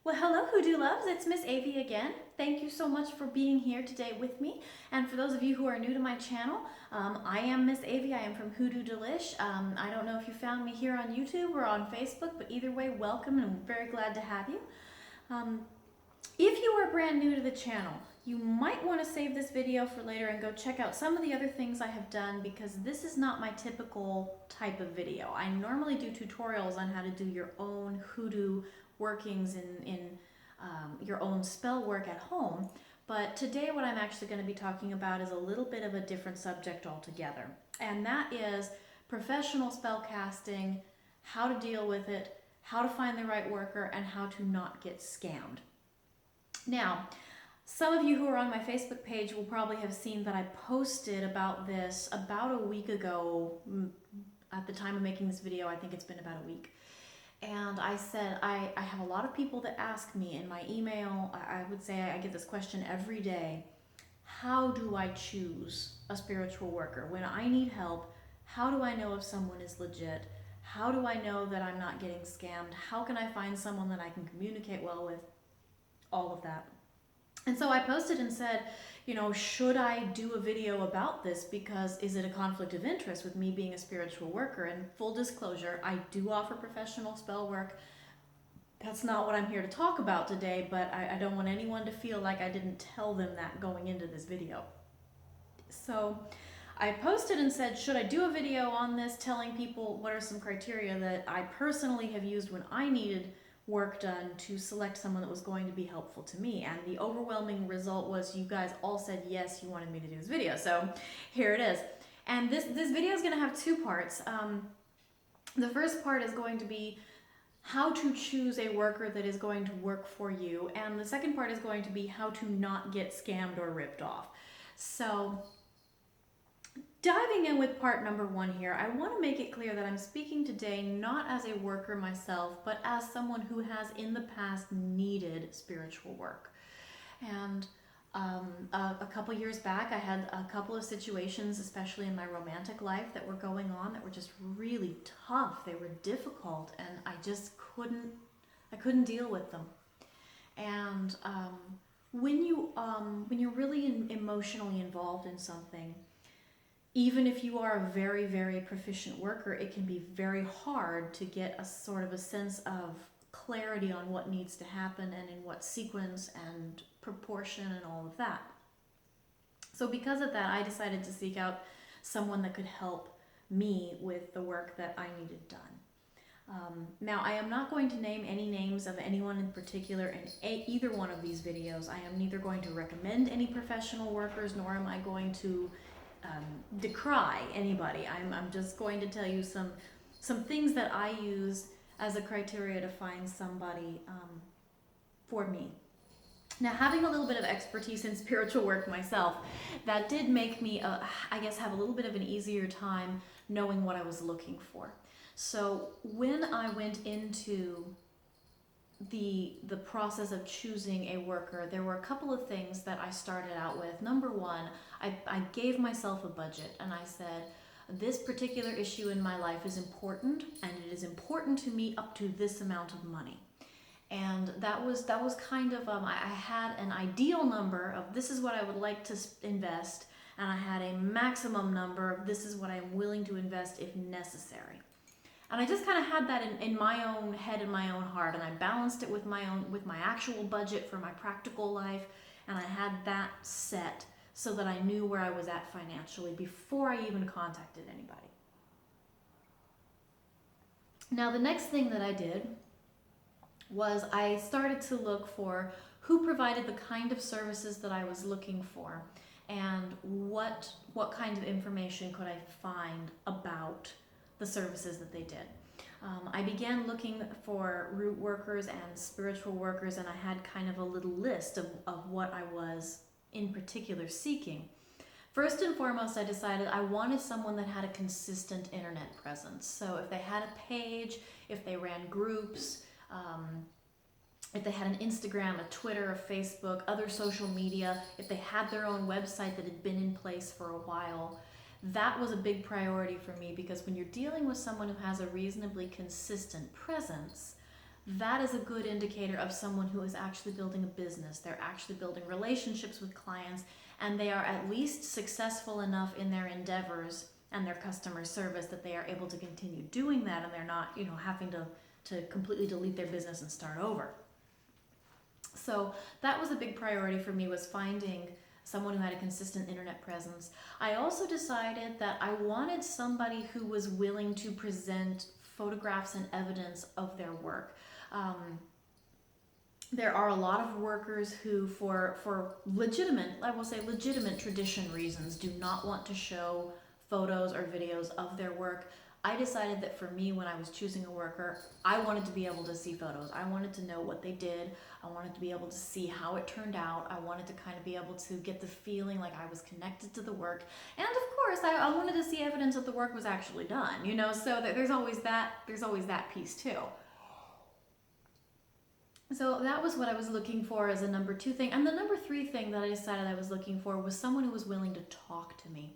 Well, hello, Hoodoo Loves. It's Miss Avi again. Thank you so much for being here today with me. And for those of you who are new to my channel, I am Miss Avi. I am from Hoodoo Delish. I don't know if you found me here on YouTube or on Facebook, but either way, welcome, and I'm very glad to have you. If you are brand new to the channel, you might want to save this video for later and go check out some of the other things I have done, because this is not my typical type of video. I normally do tutorials on how to do your own hoodoo workings in your own spell work at home. But today what I'm actually going to be talking about is a little bit of a different subject altogether. And that is professional spell casting, how to deal with it, how to find the right worker, and how to not get scammed. Now, some of you who are on my Facebook page will probably have seen that I posted about this about a week ago. At the time of making this video, I think it's been about a week. And I said, I have a lot of people that ask me in my email, I would say I get this question every day: how do I choose a spiritual worker? When I need help, how do I know if someone is legit? How do I know that I'm not getting scammed? How can I find someone that I can communicate well with? All of that. And so I posted and said, should I do a video about this, because is it a conflict of interest with me being a spiritual worker? And full disclosure, I do offer professional spell work. That's not what I'm here to talk about today, but I don't want anyone to feel like I didn't tell them that going into this video. So I posted and said, should I do a video on this, telling people what are some criteria that I personally have used when I needed work done to select someone that was going to be helpful to me? And the overwhelming result was you guys all said yes, you wanted me to do this video. So here it is. And this video is going to have two parts. The first part is going to be how to choose a worker that is going to work for you. And the second part is going to be how to not get scammed or ripped off. So diving in with part number one here, I want to make it clear that I'm speaking today not as a worker myself, but as someone who has in the past needed spiritual work. And a couple years back, I had a couple of situations, especially in my romantic life, that were going on that were just really tough. They were difficult, and I just couldn't deal with them. And when you're really emotionally involved in something, even if you are a very, very proficient worker, it can be very hard to get a sort of a sense of clarity on what needs to happen and in what sequence and proportion and all of that. So because of that, I decided to seek out someone that could help me with the work that I needed done. Now, I am not going to name any names of anyone in particular in either one of these videos. I am neither going to recommend any professional workers, nor am I going to decry anybody. I'm just going to tell you some things that I use as a criteria to find somebody for me. Now, having a little bit of expertise in spiritual work myself, that did make me, I guess, have a little bit of an easier time knowing what I was looking for. So when I went into the process of choosing a worker, there were a couple of things that I started out with. Number one, I gave myself a budget, and I said, this particular issue in my life is important, and it is important to me up to this amount of money. And that was kind of, I had an ideal number of this is what I would like to invest, and I had a maximum number of this is what I'm willing to invest if necessary. And I just kind of had that in my own head and my own heart, and I balanced it with my actual budget for my practical life, and I had that set so that I knew where I was at financially before I even contacted anybody. Now, the next thing that I did was I started to look for who provided the kind of services that I was looking for, and what kind of information could I find about the services that they did. I began looking for root workers and spiritual workers, and I had kind of a little list of what I was in particular seeking. First and foremost, I decided I wanted someone that had a consistent internet presence. So if they had a page, if they ran groups, if they had an Instagram, a Twitter, a Facebook, other social media, if they had their own website that had been in place for a while, that was a big priority for me, because when you're dealing with someone who has a reasonably consistent presence, that is a good indicator of someone who is actually building a business. They're actually building relationships with clients, and they are at least successful enough in their endeavors and their customer service that they are able to continue doing that, and they're not, having to completely delete their business and start over. So that was a big priority for me, was finding someone who had a consistent internet presence. I also decided that I wanted somebody who was willing to present photographs and evidence of their work. There are a lot of workers who, for legitimate, I will say legitimate tradition reasons, do not want to show photos or videos of their work. I decided that for me, when I was choosing a worker, I wanted to be able to see photos. I wanted to know what they did. I wanted to be able to see how it turned out. I wanted to kind of be able to get the feeling like I was connected to the work. And of course, I wanted to see evidence that the work was actually done, so that there's always that piece too. So that was what I was looking for as a number 2 thing. And the number 3 thing that I decided I was looking for was someone who was willing to talk to me.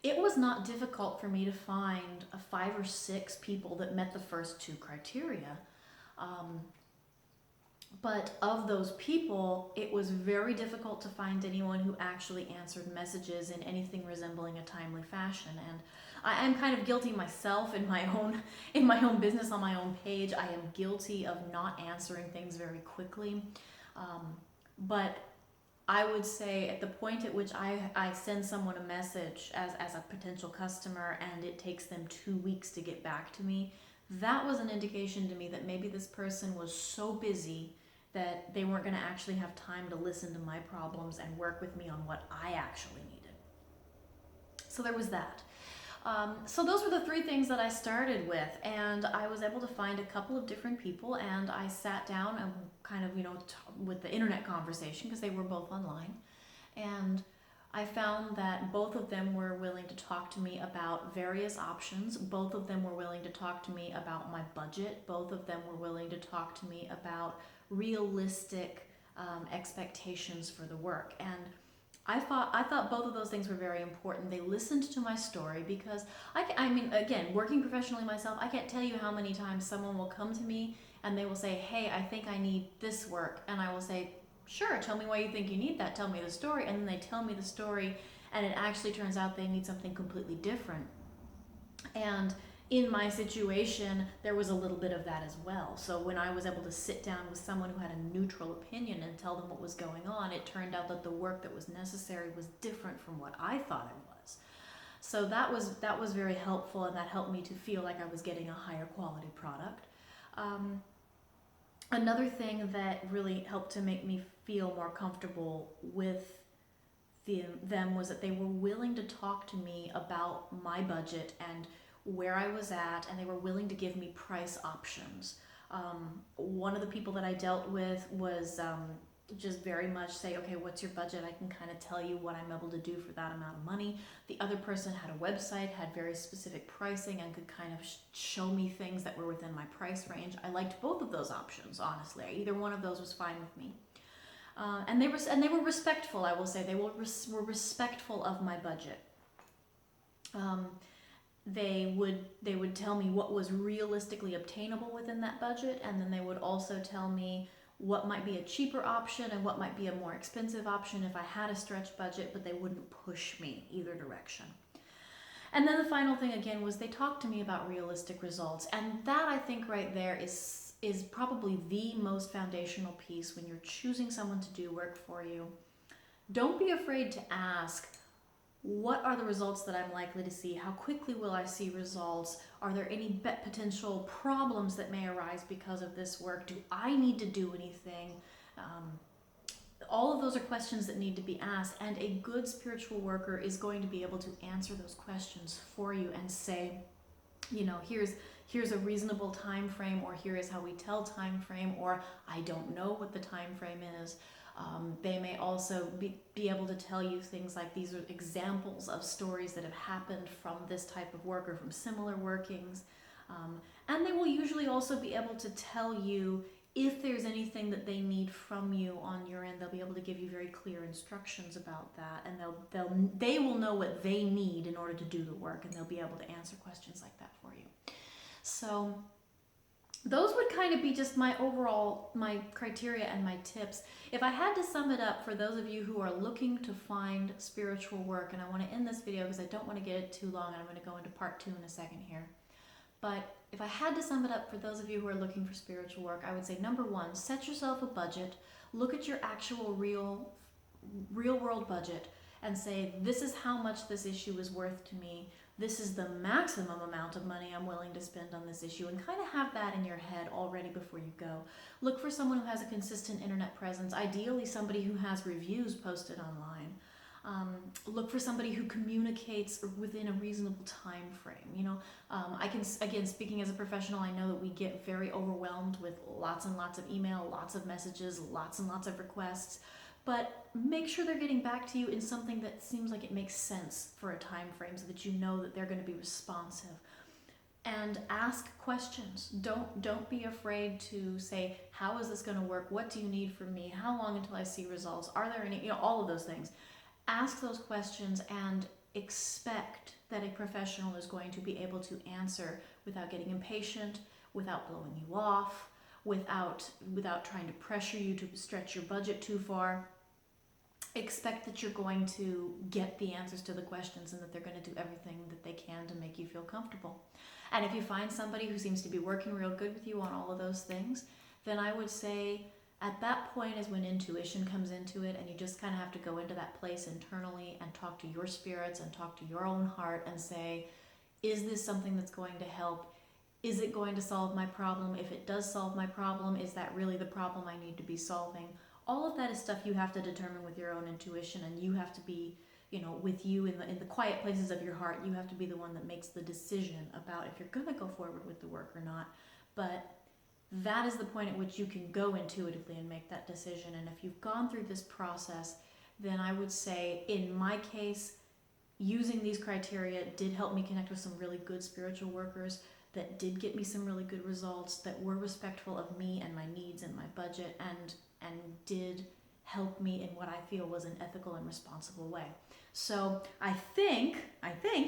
It was not difficult for me to find 5 or 6 people that met the first 2 criteria. But of those people, it was very difficult to find anyone who actually answered messages in anything resembling a timely fashion. And I am kind of guilty myself in my own business, on my own page. I am guilty of not answering things very quickly. But I would say at the point at which I send someone a message as a potential customer and it takes them 2 weeks to get back to me, that was an indication to me that maybe this person was so busy that they weren't going to actually have time to listen to my problems and work with me on what I actually needed. So there was that. So those were the 3 things that I started with, and I was able to find a couple of different people, and I sat down and kind of, with the internet conversation, because they were both online, and I found that both of them were willing to talk to me about various options. Both of them were willing to talk to me about my budget. Both of them were willing to talk to me about realistic expectations for the work. And I thought both of those things were very important. They listened to my story, because again, working professionally myself, I can't tell you how many times someone will come to me and they will say, hey, I think I need this work. And I will say, sure, tell me why you think you need that. Tell me the story. And then they tell me the story, and it actually turns out they need something completely different. And in my situation, there was a little bit of that as well. So when I was able to sit down with someone who had a neutral opinion and tell them what was going on, it turned out that the work that was necessary was different from what I thought it was. So that was very helpful, and that helped me to feel like I was getting a higher quality product. Another thing that really helped to make me feel more comfortable with them was that they were willing to talk to me about my budget and where I was at, and they were willing to give me price options. One of the people that I dealt with was just very much say, okay, what's your budget? I can kind of tell you what I'm able to do for that amount of money. The other person had a website, had very specific pricing, and could kind of show me things that were within my price range. I liked both of those options, honestly. Either one of those was fine with me. And they were respectful, I will say. They were respectful of my budget. They would tell me what was realistically obtainable within that budget, and then they would also tell me what might be a cheaper option and what might be a more expensive option if I had a stretched budget, but they wouldn't push me either direction. And then the final thing again was they talked to me about realistic results, and that I think right there is probably the most foundational piece when you're choosing someone to do work for you. Don't be afraid to ask, what are the results that I'm likely to see? How quickly will I see results? Are there any potential problems that may arise because of this work? Do I need to do anything? All of those are questions that need to be asked, and a good spiritual worker is going to be able to answer those questions for you and say, here's a reasonable time frame, or here is how we tell time frame, or I don't know what the time frame is. They may also be able to tell you things like, these are examples of stories that have happened from this type of work or from similar workings. And they will usually also be able to tell you if there's anything that they need from you on your end. They'll be able to give you very clear instructions about that, and they will know what they need in order to do the work, and they'll be able to answer questions like that for you. So those would kind of be just my overall, my criteria and my tips. If I had to sum it up for those of you who are looking to find spiritual work, and I want to end this video because I don't want to get it too long, and I'm going to go into part 2 in a second here. But if I had to sum it up for those of you who are looking for spiritual work, I would say number 1, set yourself a budget. Look at your actual real world budget and say, this is how much this issue is worth to me. This is the maximum amount of money I'm willing to spend on this issue, and kind of have that in your head already before you go. Look for someone who has a consistent internet presence, ideally somebody who has reviews posted online. Look for somebody who communicates within a reasonable time frame. You know, I can, again, speaking as a professional, I know that we get very overwhelmed with lots and lots of email, lots of messages, lots and lots of requests. But make sure they're getting back to you in something that seems like it makes sense for a time frame, so that you know that they're going to be responsive. And ask questions. Don't be afraid to say, how is this going to work? What do you need from me? How long until I see results? Are there any, all of those things. Ask those questions and expect that a professional is going to be able to answer without getting impatient, without blowing you off, without trying to pressure you to stretch your budget too far. Expect that you're going to get the answers to the questions, and that they're going to do everything that they can to make you feel comfortable. And if you find somebody who seems to be working real good with you on all of those things, then I would say at that point is when intuition comes into it, and you just kind of have to go into that place internally and talk to your spirits and talk to your own heart and say, is this something that's going to help? Is it going to solve my problem? If it does solve my problem, is that really the problem I need to be solving? All of that is stuff you have to determine with your own intuition, and you have to be, with you in the quiet places of your heart. You have to be the one that makes the decision about if you're going to go forward with the work or not. But that is the point at which you can go intuitively and make that decision. And if you've gone through this process, then I would say, in my case, using these criteria did help me connect with some really good spiritual workers that did get me some really good results, that were respectful of me and my needs and my budget, and did help me in what I feel was an ethical and responsible way. So I think,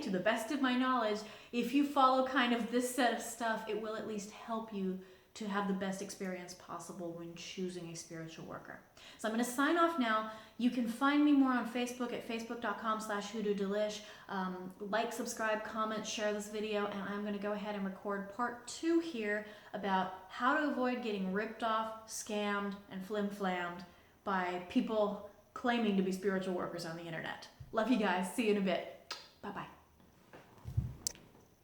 to the best of my knowledge, if you follow kind of this set of stuff, it will at least help you to have the best experience possible when choosing a spiritual worker. So I'm going to sign off now. You can find me more on Facebook at facebook.com/hoodoodelish. Like, subscribe, comment, share this video, and I'm going to go ahead and record part 2 here about how to avoid getting ripped off, scammed, and flim-flammed by people claiming to be spiritual workers on the internet. Love you guys. See you in a bit. Bye-bye.